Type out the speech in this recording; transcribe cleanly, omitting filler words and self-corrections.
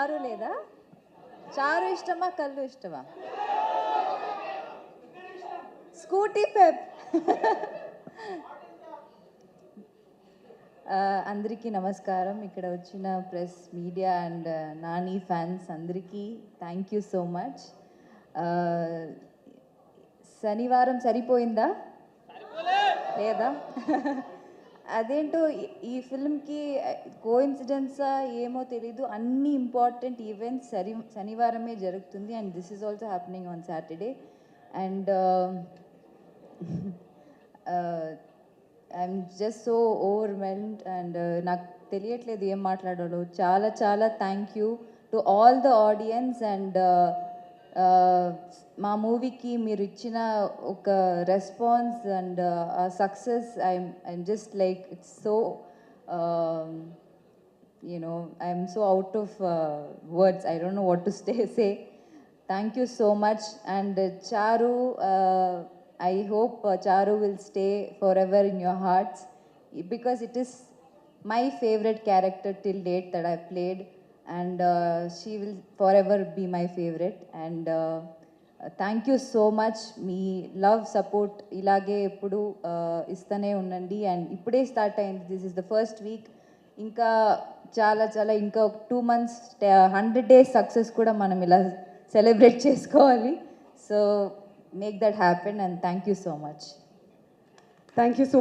చారు లేదా? చారు ఇష్టమా కళ్ళు ఇష్టమా? Scooty Pep. అందరికీ నమస్కారం. ఇక్కడ వచ్చిన press, media and Nani fans thank థ్యాంక్ యూ సో మచ్. శనివారం సరిపోయిందా లేదా? అదేంటో ఈ ఫిల్మ్కి కోఇన్సిడెన్సా ఏమో తెలీదు, అన్ని ఇంపార్టెంట్ ఈవెంట్స్ శనివారమే జరుగుతుంది. And this is also happening on Saturday. And I'm just so overwhelmed and నాకు తెలియట్లేదు ఏం మాట్లాడాలో. చాలా చాలా thank you to all the audience. And మా మూవీకి మీరు ఇచ్చిన ఒక response and success, I'm just like it's so I'm so out of words. I don't know what to say. Thank you so much. And Charu, I hope Charu will stay forever in your hearts, because it is my favorite character till date that I played, and she will forever be my favorite. And thank you so much. Me love support ilage eppudu istane unnandi. And ippude start ayindi. This is the first week. ఇంకా చాలా చాలా ఇంకా 2 months 100 days success కూడా మనం ఇలా celebrate చేసుకోవాలి. So make that happen. And thank so much much. Thank so so